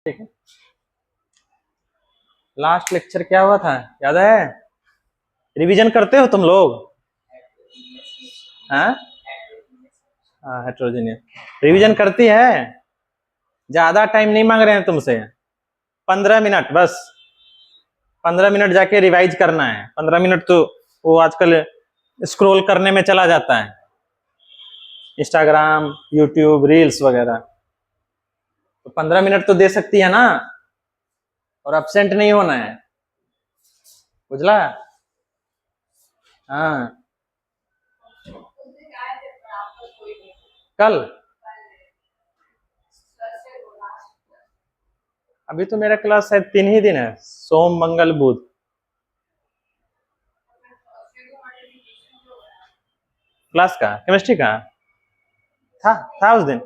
ठीक है। Last lecture क्या हुआ था याद है? रिवीजन करते हो तुम लोग? हाँ, हेट्रोजीनियस रिवीजन करती है। ज्यादा टाइम नहीं मांग रहे हैं तुमसे, 15 मिनट बस। 15 मिनट जाके रिवाइज करना है। 15 मिनट तो वो आजकल स्क्रॉल करने में चला जाता है, इंस्टाग्राम, यूट्यूब, रील्स वगैरह। तो 15 मिनट तो दे सकती है ना, और एब्सेंट नहीं होना है, बुझला? हाँ, कल अभी तो मेरा क्लास शायद 3 ही दिन है, सोम मंगल बुध। क्लास का केमिस्ट्री का था उस दिन।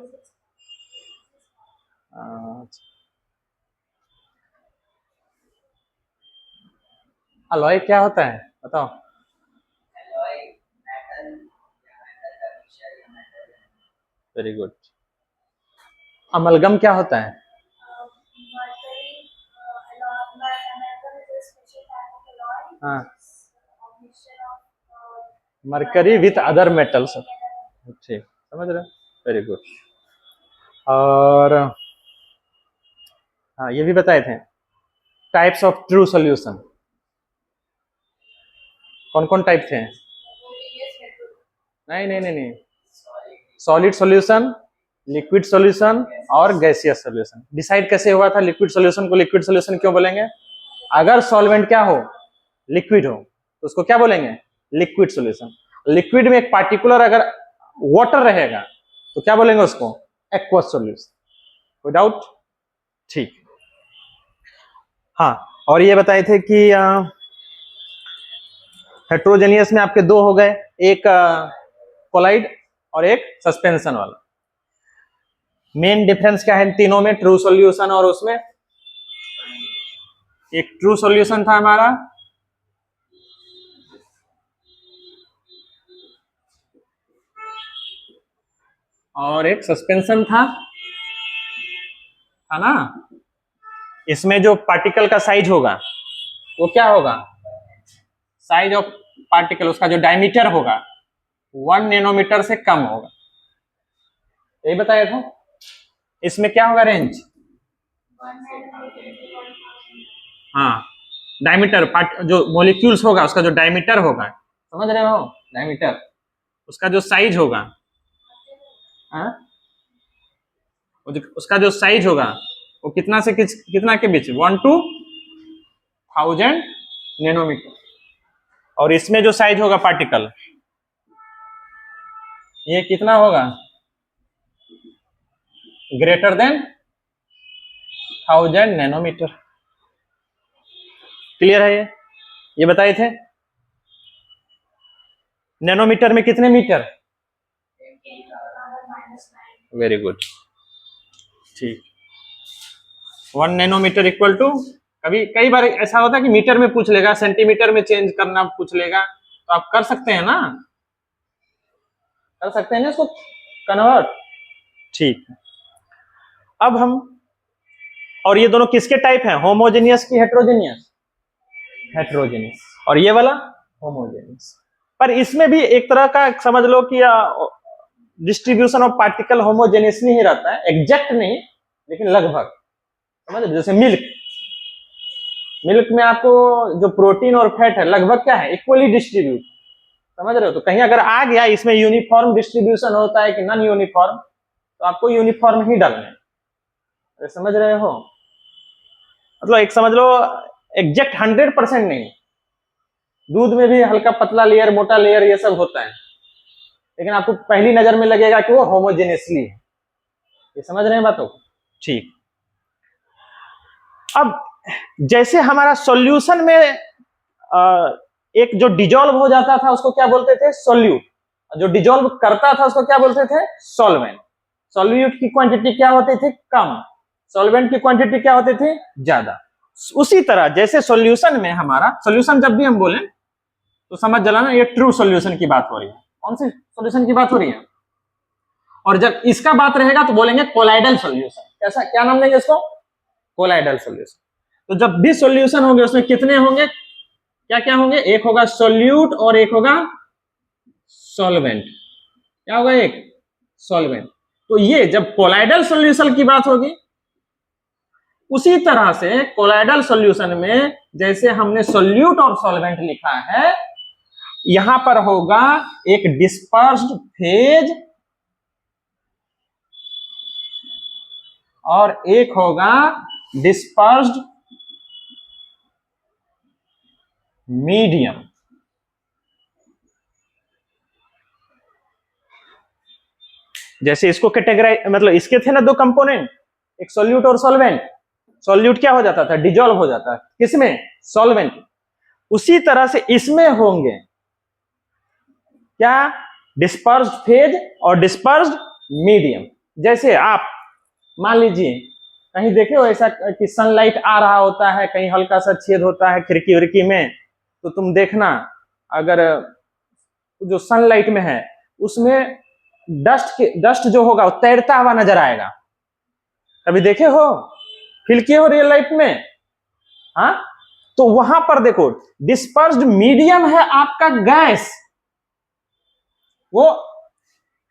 अलॉय क्या होता है बताओ? Very good. अमलगम क्या होता है? हाँ, मरकरी विथ अदर मेटल्स। ठीक, समझ रहे? Very good. और हाँ, ये भी बताए थे टाइप्स ऑफ ट्रू सॉल्यूशन। कौन कौन टाइप थे? नहीं नहीं नहीं नहीं, सॉलिड सॉल्यूशन, लिक्विड सॉल्यूशन और गैसियस सॉल्यूशन। डिसाइड कैसे हुआ था लिक्विड सॉल्यूशन को लिक्विड सॉल्यूशन क्यों बोलेंगे? अगर सॉल्वेंट क्या हो, लिक्विड हो, तो उसको क्या बोलेंगे? Liquid solution. लिक्विड में एक पार्टिकुलर अगर वाटर रहेगा तो क्या बोलेंगे उसको? Aqueous solution. कोई डाउट? ठीक। हाँ, और ये बताए थे कि हेट्रोजेनियस में आपके दो हो गए, एक कोलाइड और एक सस्पेंशन वाला। मेन डिफरेंस क्या है तीनों में, ट्रू सॉल्यूशन और उसमें? एक ट्रू सॉल्यूशन था हमारा, और एक सस्पेंशन था, है ना? इसमें जो पार्टिकल का साइज होगा वो क्या होगा? साइज ऑफ पार्टिकल, उसका जो डायमीटर होगा 1 नैनोमीटर से कम होगा। यही बताया था। इसमें क्या होगा रेंज? हाँ, डायमीटर जो मॉलिक्यूल्स होगा उसका जो डायमीटर होगा, समझ रहे हो? डायमीटर, उसका जो साइज होगा, हाँ, उसका जो साइज होगा वो कितना से कितना के बीच? 1 to 1000 नैनोमीटर। और इसमें जो साइज होगा पार्टिकल, ये कितना होगा? Greater than 1000 nanometre. क्लियर है? ये बताए थे। नैनोमीटर में कितने मीटर? वेरी गुड, ठीक। 1 नैनोमीटर इक्वल टू, कभी कई बार ऐसा होता है कि मीटर में पूछ लेगा, सेंटीमीटर में चेंज करना पूछ लेगा, तो आप कर सकते हैं ना, कर सकते हैं ना इसको कन्वर्ट। ठीक, अब हम, और ये दोनों किसके टाइप हैं? होमोजेनियस की हेट्रोजेनियस? हेट्रोजेनियस। और ये वाला होमोजेनियस। पर इसमें भी एक तरह का समझ लो कि डिस्ट्रीब्यूशन ऑफ पार्टिकल होमोजेनियस ही रहता है, एग्जैक्ट नहीं लेकिन लगभग, समझ लो। जैसे मिल्क, मिल्क में आपको जो प्रोटीन और फैट है लगभग क्या है? इक्वली डिस्ट्रीब्यूट, समझ रहे हो? तो कहीं अगर आ गया इसमें यूनिफॉर्म डिस्ट्रीब्यूशन होता है कि नॉन यूनिफॉर्म, तो आपको यूनिफॉर्म ही डालना है, समझ रहे हो? मतलब एक समझ लो एग्जैक्ट 100% नहीं, दूध में भी हल्का पतला लेयर, मोटा लेयर, ये सब होता है, लेकिन आपको पहली नजर में लगेगा कि वो होमोजेनियसली है। ये समझ रहे हैं बातों को? ठीक। अब जैसे हमारा सॉल्यूशन में एक जो डिजोल्व हो जाता था उसको क्या बोलते थे? सोल्यूट। जो डिजोल्व करता था उसको क्या बोलते थे? सॉल्वेंट। सॉल्यूट की क्वांटिटी क्या होती थी? कम। सॉल्वेंट की क्वांटिटी क्या होती थी? ज्यादा। उसी तरह जैसे सॉल्यूशन में हमारा, सॉल्यूशन जब भी हम बोले तो समझ जाना ये ट्रू सॉल्यूशन की बात हो रही है। कौन सी सॉल्यूशन की बात हो रही है? और जब इसका बात रहेगा तो बोलेंगे कोलाइडल सॉल्यूशन। कैसा, क्या नाम देंगे इसको? Colloidal solution. तो जब भी सॉल्यूशन होंगे उसमें कितने होंगे, क्या क्या होंगे, एक होगा सॉल्यूट और एक होगा सॉल्वेंट। क्या होगा, एक सॉल्वेंट। तो ये जब कोलाइडल सॉल्यूशन की बात होगी, उसी तरह से कोलाइडल सॉल्यूशन में जैसे हमने सॉल्यूट और सॉल्वेंट लिखा है, यहां पर होगा एक डिस्पर्स्ड फेज और एक होगा डिस्पर्स्ड मीडियम। जैसे इसको कैटेगराइज, मतलब इसके थे ना दो कंपोनेंट, एक सॉल्यूट और सॉल्वेंट। सॉल्यूट क्या हो जाता था, डिजोल्व हो जाता है, किसमें, सॉल्वेंट। उसी तरह से इसमें होंगे क्या, डिस्पर्स्ड फेज और डिस्पर्स्ड मीडियम। जैसे आप मान लीजिए कहीं देखे हो ऐसा कि सनलाइट आ रहा होता है, कहीं हल्का सा छेद होता है खिड़की उड़की में, तो तुम देखना अगर जो सनलाइट में है उसमें डस्ट जो होगा वो तैरता हुआ नजर आएगा। कभी देखे हो, फील किए हो रियल लाइफ में? हाँ, तो वहां पर देखो डिस्पर्स्ड मीडियम है आपका गैस, वो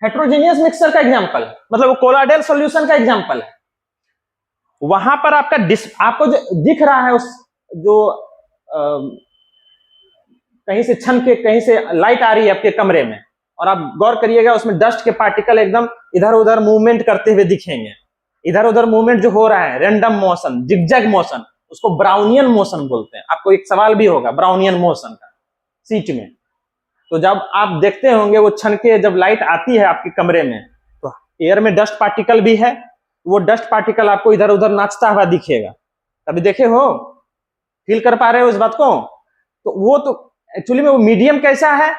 हेट्रोजेनियस मिक्सचर का एग्जांपल है, मतलब वो कोलाइडल सॉल्यूशन का एग्जांपल है। वहां पर आपका आपको जो दिख रहा है उस जो कहीं से छन के कहीं से लाइट आ रही है आपके कमरे में, और आप गौर करिएगा उसमें डस्ट के पार्टिकल एकदम इधर उधर मूवमेंट करते हुए दिखेंगे। इधर उधर मूवमेंट जो हो रहा है, रैंडम मोशन, जिगजैग मोशन, उसको ब्राउनियन मोशन बोलते हैं। आपको एक सवाल भी होगा ब्राउनियन मोशन का सीट में। तो जब आप देखते होंगे वो छन के जब लाइट आती है आपके कमरे में, तो एयर में डस्ट पार्टिकल भी है, वो डस्ट पार्टिकल आपको इधर उधर नाचता हुआ दिखेगा। कभी देखे हो, फील कर पा रहे हो इस बात को? तो वो तो एक्चुअली में वो मीडियम कैसा है,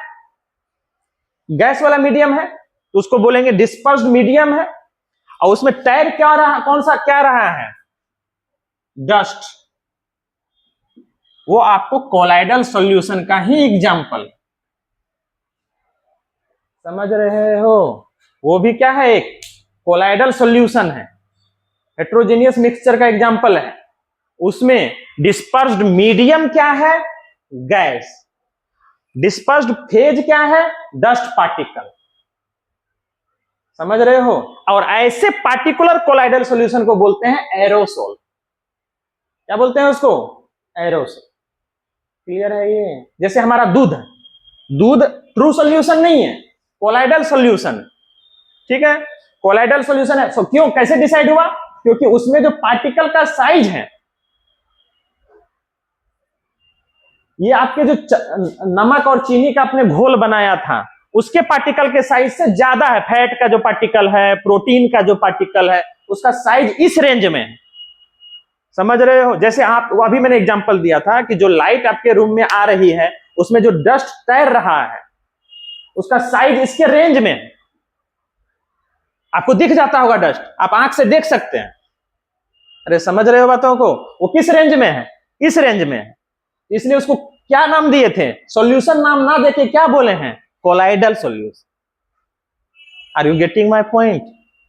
गैस वाला मीडियम है, तो उसको बोलेंगे डिस्पर्स्ड मीडियम है। और उसमें तैर क्या रहा, कौन सा क्या रहा है, डस्ट। वो आपको कोलाइडल सॉल्यूशन का ही एग्जांपल, समझ रहे हो? वो भी क्या है, एक कोलाइडल सॉल्यूशन है, हेट्रोजेनियस मिक्सचर का एग्जांपल है। उसमें डिस्पर्स्ड मीडियम क्या है, गैस। डिस्पर्स्ड फेज क्या है, डस्ट पार्टिकल। समझ रहे हो? और ऐसे पार्टिकुलर कोलाइडल सॉल्यूशन को बोलते हैं एरोसोल। क्या बोलते हैं उसको, एरोसोल। क्लियर है ये? जैसे हमारा दूध है, दूध ट्रू सॉल्यूशन नहीं है, कोलाइडल सॉल्यूशन, ठीक है, कोलाइडल सॉल्यूशन है। क्यों, कैसे डिसाइड हुआ? क्योंकि उसमें जो पार्टिकल का साइज है, ये आपके जो नमक और चीनी का आपने घोल बनाया था उसके पार्टिकल के साइज से ज्यादा है। फैट का जो पार्टिकल है, प्रोटीन का जो पार्टिकल है, उसका साइज इस रेंज में है। समझ रहे हो? जैसे आप अभी मैंने एग्जांपल दिया था कि जो लाइट आपके रूम में आ रही है उसमें जो डस्ट तैर रहा है उसका साइज इसके रेंज में है। आपको दिख जाता होगा डस्ट, आप आंख से देख सकते हैं। अरे समझ रहे हो बातों को? वो किस रेंज में है, इस रेंज में है। इसलिए उसको क्या नाम दिए थे, सॉल्यूशन नाम ना देके क्या बोले हैं, colloidal solution. Are you getting my point?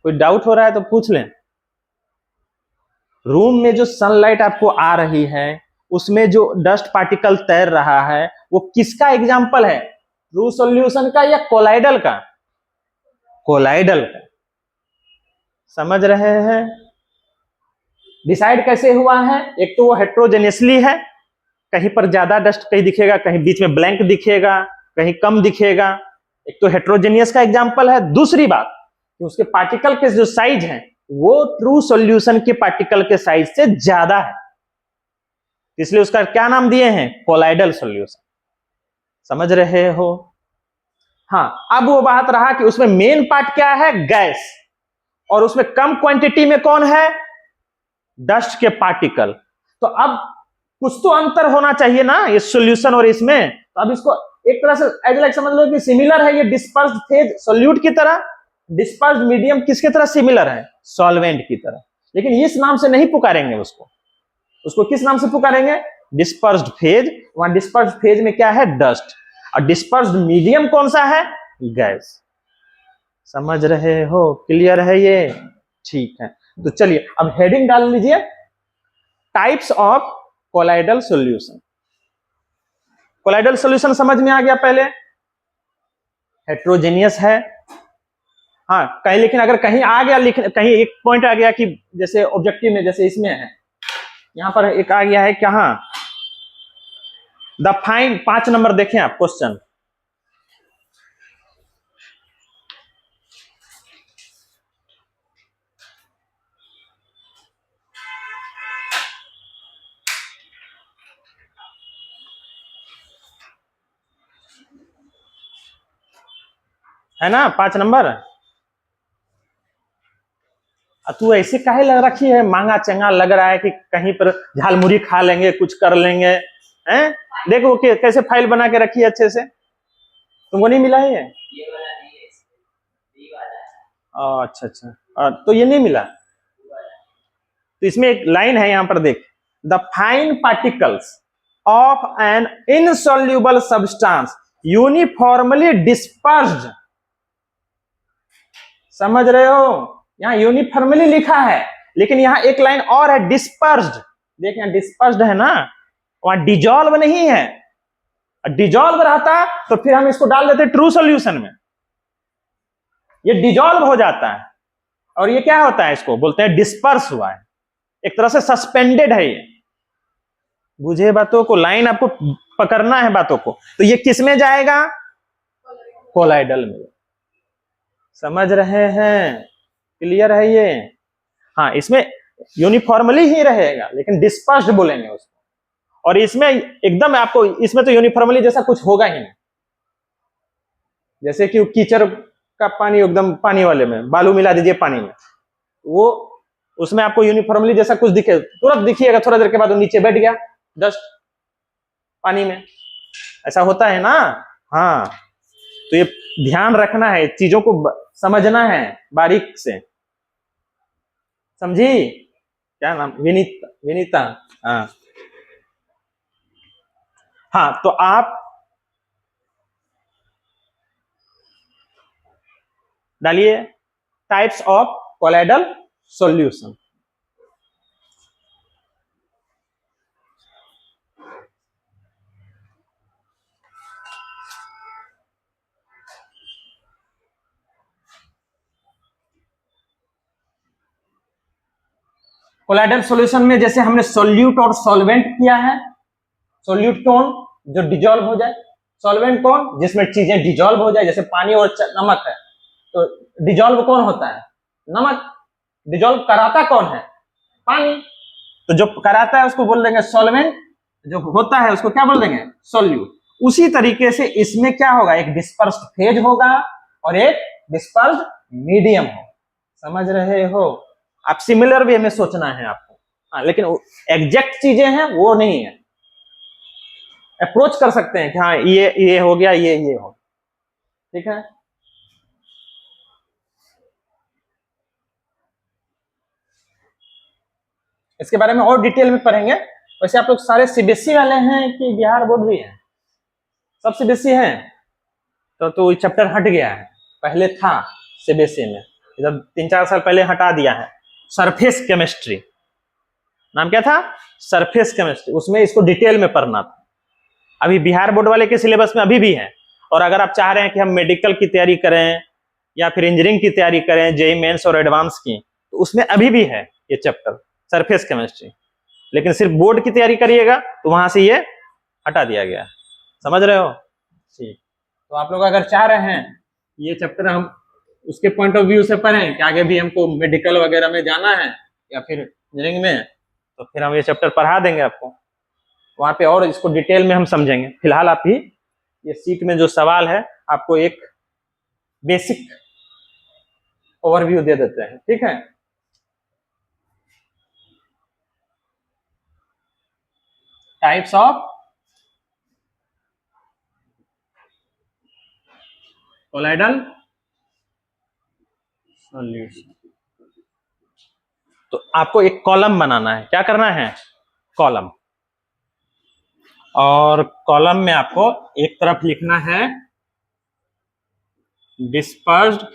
कोई डाउट हो रहा है तो पूछ लें। रूम में जो सनलाइट आपको आ रही है उसमें जो डस्ट पार्टिकल तैर रहा है वो किसका एग्जाम्पल है, ट्रू सॉल्यूशन का या कोलाइडल का? कोलाइडल का। समझ रहे हैं? डिसाइड कैसे हुआ है? एक तो वो हेट्रोजेनियसली है, कहीं पर ज्यादा डस्ट कहीं दिखेगा, कहीं बीच में ब्लैंक दिखेगा, कहीं कम दिखेगा। एक तो हेट्रोजेनियस का एग्जांपल है। दूसरी बात कि उसके पार्टिकल के जो साइज है वो ट्रू सॉल्यूशन के पार्टिकल के साइज से ज्यादा है, इसलिए उसका क्या नाम दिए हैं, कोलाइडल सॉल्यूशन। समझ रहे हो? हाँ, अब वो बात रहा कि उसमें मेन पार्ट क्या है, गैस, और उसमें कम क्वांटिटी में कौन है, डस्ट के पार्टिकल। तो अब कुछ तो अंतर होना चाहिए ना ये सॉल्यूशन और इसमें। तो अब इसको एक तरह से एज लाइक समझ लो कि सिमिलर है ये डिस्पर्स्ड फेज सॉल्यूट की तरह, डिस्पर्स्ड मीडियम किसकी तरह सिमिलर है, सॉल्वेंट की तरह। लेकिन इस नाम से नहीं पुकारेंगे उसको किस नाम से पुकारेंगे, डिस्पर्स्ड फेज। वहां डिस्पर्स्ड फेज में क्या है, डस्ट, और डिस्पर्स्ड मीडियम कौन सा है, गैस। समझ रहे हो? क्लियर है ये? ठीक है, तो चलिए अब हेडिंग डाल लीजिए। Types of colloidal solution. Colloidal solution समझ में आ गया पहले, हेट्रोजेनियस है। हाँ कहीं, लेकिन अगर कहीं आ गया कहीं एक पॉइंट आ गया कि जैसे ऑब्जेक्टिव में जैसे इसमें है, यहां पर एक आ गया है कहां, द फाइन 5 नंबर देखें आप क्वेश्चन। है ना 5 नंबर। तू ऐसे काहे लग रखी है, मांगा चंगा लग रहा है कि कहीं पर झालमुरी खा लेंगे, कुछ कर लेंगे हैं। देखो कैसे फाइल बना के रखी है अच्छे से, तुमको नहीं मिला है ये वाला नहीं है, ये वाला है। अच्छा अच्छा, तो ये नहीं मिला। तो इसमें एक लाइन है यहां पर देख, the fine particles of an insoluble substance uniformly dispersed. समझ रहे हो, यहां यूनिफॉर्मली लिखा है, लेकिन यहां एक लाइन और है डिस्पर्स्ड। देख यहां डिस्पर्स्ड है ना, वहां डिजॉल्व नहीं है। डिजॉल्व रहता तो फिर हम इसको डाल देते ट्रू सॉल्यूशन में। ये डिजॉल्व हो जाता है और ये क्या होता है, इसको बोलते हैं डिस्पर्स हुआ है, एक तरह से सस्पेंडेड है ये। बुझे बातों को, लाइन आपको पकड़ना है बातों को। तो ये किस में जाएगा, कोलाइडल में। समझ रहे हैं, क्लियर है ये। हाँ इसमें यूनिफॉर्मली ही रहेगा, लेकिन डिस्पर्स्ड बोलेंगे उसको। और इसमें एकदम आपको, इसमें तो यूनिफॉर्मली जैसा कुछ होगा ही नहीं। जैसे कि कीचड़ का पानी एकदम पानी वाले में बालू मिला दीजिए पानी में, वो उसमें आपको यूनिफॉर्मली जैसा कुछ दिखे, तुरंत दिखिएगा, थोड़ा देर के बाद वो नीचे बैठ गया डस्ट पानी में, ऐसा होता है ना। हाँ तो ये ध्यान रखना है, चीजों को समझना है बारीक से, समझी। क्या नाम, विनीता, विनीता। हाँ हाँ, तो आप डालिए types of colloidal solution. Colloidal solution में जैसे हमने सोल्यूट और सॉल्वेंट किया है। सोल्यूट कौन, जो डिजॉल्व हो जाए। सॉल्वेंट कौन, जिसमें चीजें डिजॉल्व हो जाए, जैसे पानी और नमक है, तो डिजॉल्व कौन होता है, नमक। डिजॉल्व कराता कौन है, पानी। तो जो कराता है उसको बोल देंगे सॉल्वेंट, जो होता है उसको क्या बोल देंगे, सोल्यूट। उसी तरीके से इसमें क्या होगा, एक डिस्पर्स्ड फेज होगा और एक डिस्पर्स्ड मीडियम हो। समझ रहे हो, आप सिमिलर वे में सोचना है आपको। हाँ लेकिन एग्जैक्ट चीजें हैं वो नहीं है, अप्रोच कर सकते हैं कि हाँ ये हो गया, ये हो, ठीक है। इसके बारे में और डिटेल में पढ़ेंगे। वैसे आप लोग सारे सीबीएसई वाले हैं कि बिहार बोर्ड भी है, सब सीबीएसई हैं, तो चैप्टर हट गया है, पहले था सीबीएसई में, इधर 3-4 साल पहले हटा दिया है। सरफेस केमिस्ट्री नाम क्या था, सरफेस केमिस्ट्री, उसमें इसको डिटेल में पढ़ना था। अभी बिहार बोर्ड वाले के सिलेबस में अभी भी है। और अगर आप चाह रहे हैं कि हम मेडिकल की तैयारी करें या फिर इंजीनियरिंग की तैयारी करें, जेईई मेंस और एडवांस की, तो उसमें अभी भी है ये चैप्टर सरफेस केमिस्ट्री। लेकिन सिर्फ बोर्ड की तैयारी करिएगा तो वहां से ये हटा दिया गया। समझ रहे हो, ठीक। तो आप लोग अगर चाह रहे हैं ये चैप्टर हम उसके पॉइंट ऑफ व्यू से पढ़ें कि आगे भी हमको मेडिकल वगैरह में जाना है या फिर इंजीनियरिंग में, तो फिर हम ये चैप्टर पढ़ा देंगे आपको वहां पे, और इसको डिटेल में हम समझेंगे। फिलहाल आप ही ये सीट में जो सवाल है आपको एक बेसिक ओवरव्यू दे देते हैं, ठीक है। Types of colloidal solution. तो आपको एक कॉलम बनाना है, क्या करना है, कॉलम। और कॉलम में आपको एक तरफ लिखना है डिस्पर्स्ड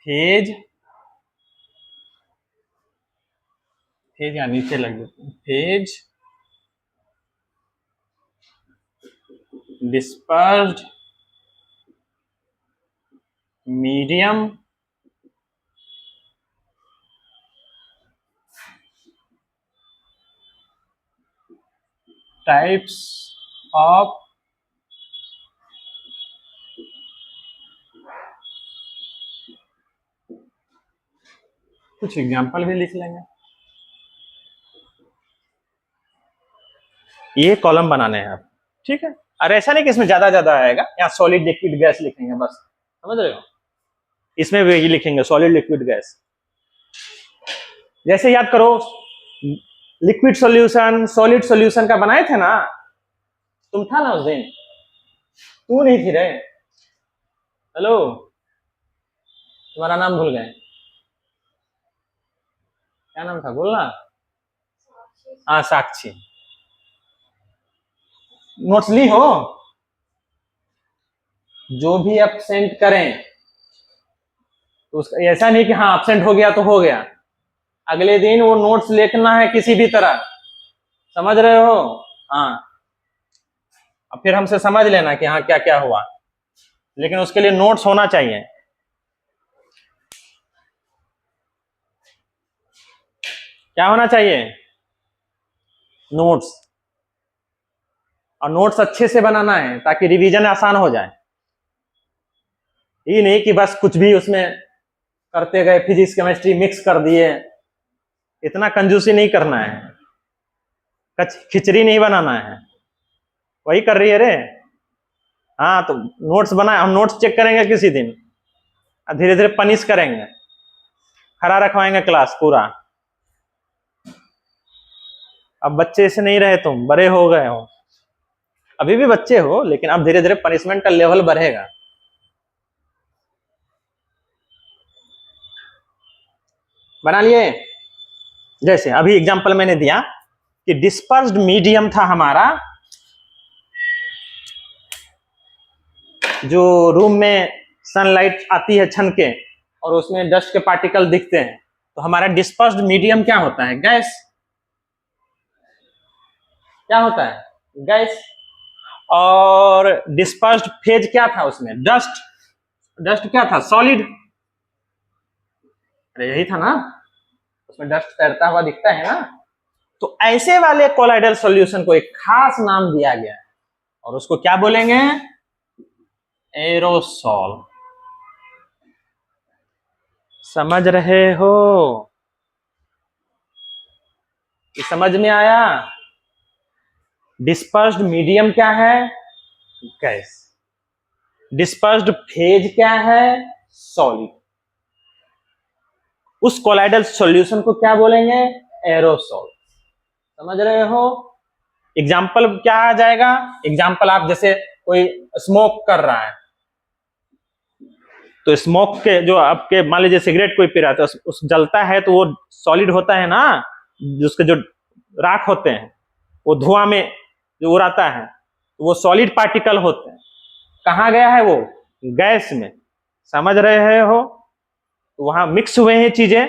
फेज फेज या नीचे लग देते हैं, phase dispersed medium types of कुछ एग्जांपल भी लिख लेंगे। ये कॉलम बनाने हैं आप, ठीक है। और ऐसा नहीं कि इसमें ज्यादा ज्यादा आएगा, यहाँ सॉलिड लिक्विड गैस लिखेंगे बस, समझ रहे हो। इसमें भी लिखेंगे सॉलिड लिक्विड गैस। जैसे याद करो लिक्विड सॉल्यूशन सॉलिड सॉल्यूशन का बनाए थे ना, तुम था ना उस दिन, तू नहीं थी रे। हेलो, तुम्हारा नाम भूल गए, क्या नाम था बोलना। हाँ साक्षी, नोट्स ली हो। जो भी अपसेंट करें तो उसका ऐसा नहीं कि हाँ अपसेंट हो गया तो हो गया, अगले दिन वो नोट्स लिखना है किसी भी तरह, समझ रहे हो। हाँ, अब फिर हमसे समझ लेना कि हाँ क्या क्या हुआ, लेकिन उसके लिए नोट्स होना चाहिए। क्या होना चाहिए, नोट्स। और नोट्स अच्छे से बनाना है ताकि रिवीजन आसान हो जाए। ये नहीं कि बस कुछ भी उसमें करते गए, फिजिक्स केमिस्ट्री मिक्स कर दिए, इतना कंजूसी नहीं करना है, खिचड़ी नहीं बनाना है। वही कर रही है रे। हाँ तो नोट्स बनाए, हम नोट्स चेक करेंगे किसी दिन, धीरे धीरे पनिश करेंगे, खड़ा रखवाएंगे क्लास पूरा। अब बच्चे से नहीं रहे, तुम बड़े हो गए हो, अभी भी बच्चे हो, लेकिन अब धीरे धीरे पनिशमेंट का लेवल बढ़ेगा। बना लिए। जैसे अभी एग्जांपल मैंने दिया कि डिस्पर्स्ड मीडियम था हमारा, जो रूम में सनलाइट आती है छन के और उसमें डस्ट के पार्टिकल दिखते हैं, तो हमारा डिस्पर्स्ड मीडियम क्या होता है, गैस। क्या होता है, गैस। और डिस्पर्स्ड फेज क्या था उसमें, डस्ट। डस्ट क्या था, सॉलिड। अरे यही था ना, उसमें डस्ट तैरता हुआ दिखता है ना। तो ऐसे वाले कोलाइडल सॉल्यूशन को एक खास नाम दिया गया है और उसको क्या बोलेंगे, एरोसॉल। समझ रहे हो, ये समझ में आया। डिस्पर्स्ड मीडियम क्या है, गैस। डिस्पर्स्ड फेज क्या है, सॉलिड। उस कोलाइडल सॉल्यूशन को क्या बोलेंगे, एरोसॉल। समझ रहे हो। एग्जाम्पल क्या आ जाएगा, एग्जाम्पल आप जैसे कोई स्मोक कर रहा है, तो स्मोक के जो आपके मान लीजिए सिगरेट कोई पी रहा है, तो उस जलता है तो वो सॉलिड होता है ना, उसके जो राख होते हैं वो धुआं में जो उड़ाता है, तो वो सॉलिड पार्टिकल होते हैं। कहाँ गया है वो, गैस में। समझ रहे हो। तो वहां मिक्स हुए हैं चीजें,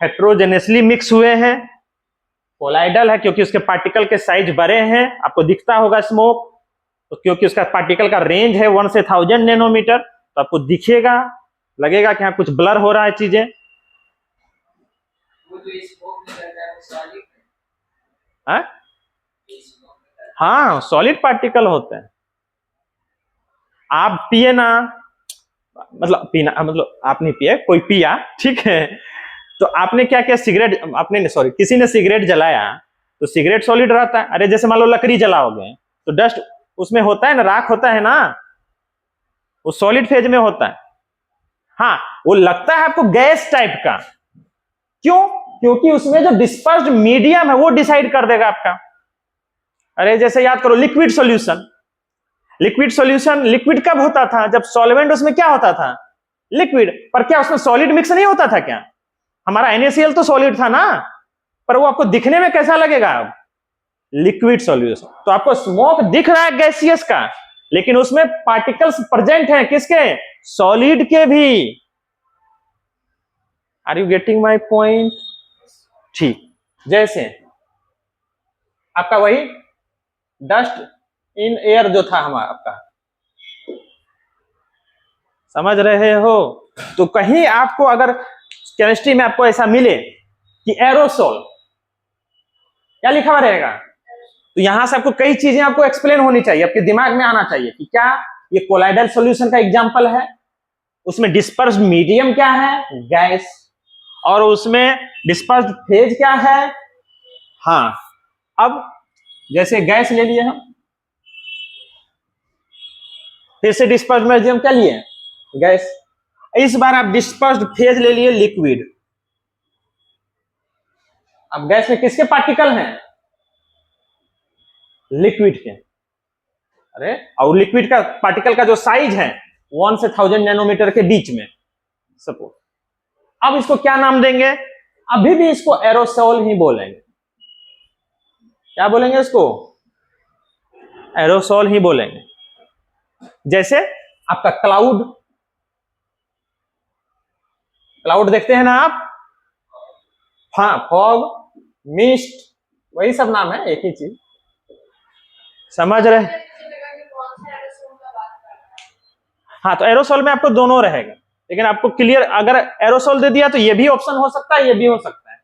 हेट्रोजेनेसली मिक्स हुए हैं। कोलाइडल है क्योंकि उसके पार्टिकल के साइज बड़े हैं, आपको दिखता होगा स्मोक, तो क्योंकि उसका पार्टिकल का रेंज है 1 से 1000 नैनोमीटर, तो आपको दिखेगा, लगेगा कि हाँ कुछ ब्लर हो रहा है चीजें। हाँ सॉलिड पार्टिकल होते हैं। आप पिए ना, मतलब पीना मतलब आप नहीं पिए, कोई पिया, ठीक है, तो आपने क्या किया, सिगरेट आपने सॉरी किसी ने सिगरेट जलाया, तो सिगरेट सॉलिड रहता है। अरे जैसे मान लो लकड़ी जलाओगे तो डस्ट उसमें होता है ना, राख होता है ना, वो सॉलिड फेज में होता है। हाँ वो लगता है आपको गैस टाइप का, क्यों, क्योंकि उसमें जो डिस्पर्स्ड मीडियम है वो डिसाइड कर देगा आपका। अरे जैसे याद करो liquid solution, liquid solution liquid कब होता था, जब सॉल्वेंट उसमें क्या होता था, लिक्विड। पर क्या उसमें सॉलिड मिक्स नहीं होता था क्या, हमारा NaCl तो सॉलिड था ना, पर वो आपको दिखने में कैसा लगेगा, लिक्विड सॉल्यूशन। तो आपको स्मोक दिख रहा है गैसियस का, लेकिन उसमें पार्टिकल्स प्रेजेंट हैं किसके, सॉलिड के भी। Are you getting my point. ठीक, जैसे आपका वही डस्ट इन एयर जो था हमारा आपका, समझ रहे हो? तो कहीं आपको अगर केमिस्ट्री में आपको ऐसा मिले कि एरोसोल, क्या लिखा हुआ रहेगा? तो यहां से आपको कई चीजें आपको एक्सप्लेन होनी चाहिए, आपके दिमाग में आना चाहिए कि क्या ये कोलाइडल सॉल्यूशन का एग्जांपल है, उसमें डिस्पर्स्ड मीडियम क्या है? गैस। और उसमें डिस्पर्स्ड फेज क्या है? हाँ। अब जैसे गैस ले लिए हम, फिर से डिस्पर्स्ड मीडियम क्या लिए? गैस। इस बार आप डिस्पर्स्ड फेज ले लिए लिक्विड। अब गैस में किसके पार्टिकल हैं? लिक्विड के। अरे, और लिक्विड का पार्टिकल का जो साइज है 1 से 1000 नैनोमीटर के बीच में सपोज। अब इसको क्या नाम देंगे? अभी भी इसको एरोसोल ही बोलेंगे। क्या बोलेंगे इसको? एरोसोल ही बोलेंगे। जैसे आपका क्लाउड, क्लाउड देखते हैं ना आप? हाँ, फॉग, मिस्ट, वही सब नाम है, एक ही चीज। समझ रहे? हाँ, तो एरोसोल में आपको दोनों रहेगा, लेकिन आपको क्लियर, अगर एरोसोल दे दिया तो ये भी ऑप्शन हो सकता है, ये भी हो सकता है।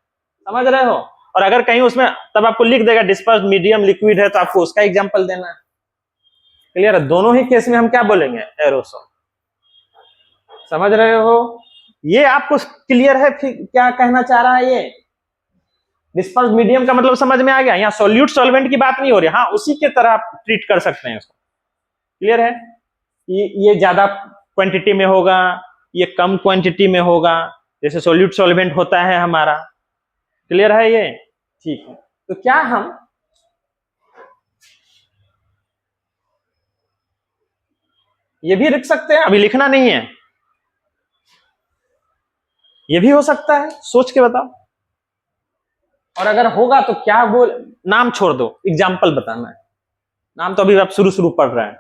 समझ रहे हो? और अगर कहीं उसमें तब आपको लिख देगा डिस्पर्स्ड मीडियम लिक्विड है, तो आपको उसका एग्जांपल देना है। क्लियर है? दोनों ही केस में हम क्या बोलेंगे? एरोसोल। समझ रहे हो? ये आपको क्लियर है फिर क्या कहना चाह रहा है ये? डिस्पर्स्ड मीडियम का मतलब समझ में आ गया? यहाँ सॉल्यूट सॉल्वेंट की बात नहीं हो रही। हाँ, उसी के तरह आप ट्रीट कर सकते हैं इसको। क्लियर है? ये ज्यादा क्वांटिटी में होगा, ये कम क्वांटिटी में होगा, जैसे सॉल्यूट सॉल्वेंट होता है हमारा। क्लियर है ये? ठीक है। तो क्या हम ये भी लिख सकते हैं? अभी लिखना नहीं है, ये भी हो सकता है, सोच के बताओ। और अगर होगा तो क्या बोल, नाम छोड़ दो, एग्जाम्पल बताना है। नाम तो अभी आप शुरू पढ़ रहे हैं।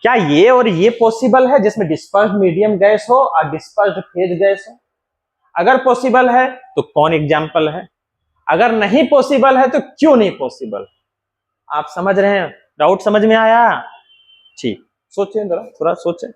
क्या ये और ये पॉसिबल है जिसमें डिस्पर्स्ड मीडियम गैस हो और डिस्पर्स्ड फेज गैस हो? अगर पॉसिबल है तो कौन एग्जाम्पल है? अगर नहीं पॉसिबल है तो क्यों नहीं पॉसिबल? आप समझ रहे हैं? डाउट समझ में आया? ठीक, सोचें जरा, थोड़ा सोचें।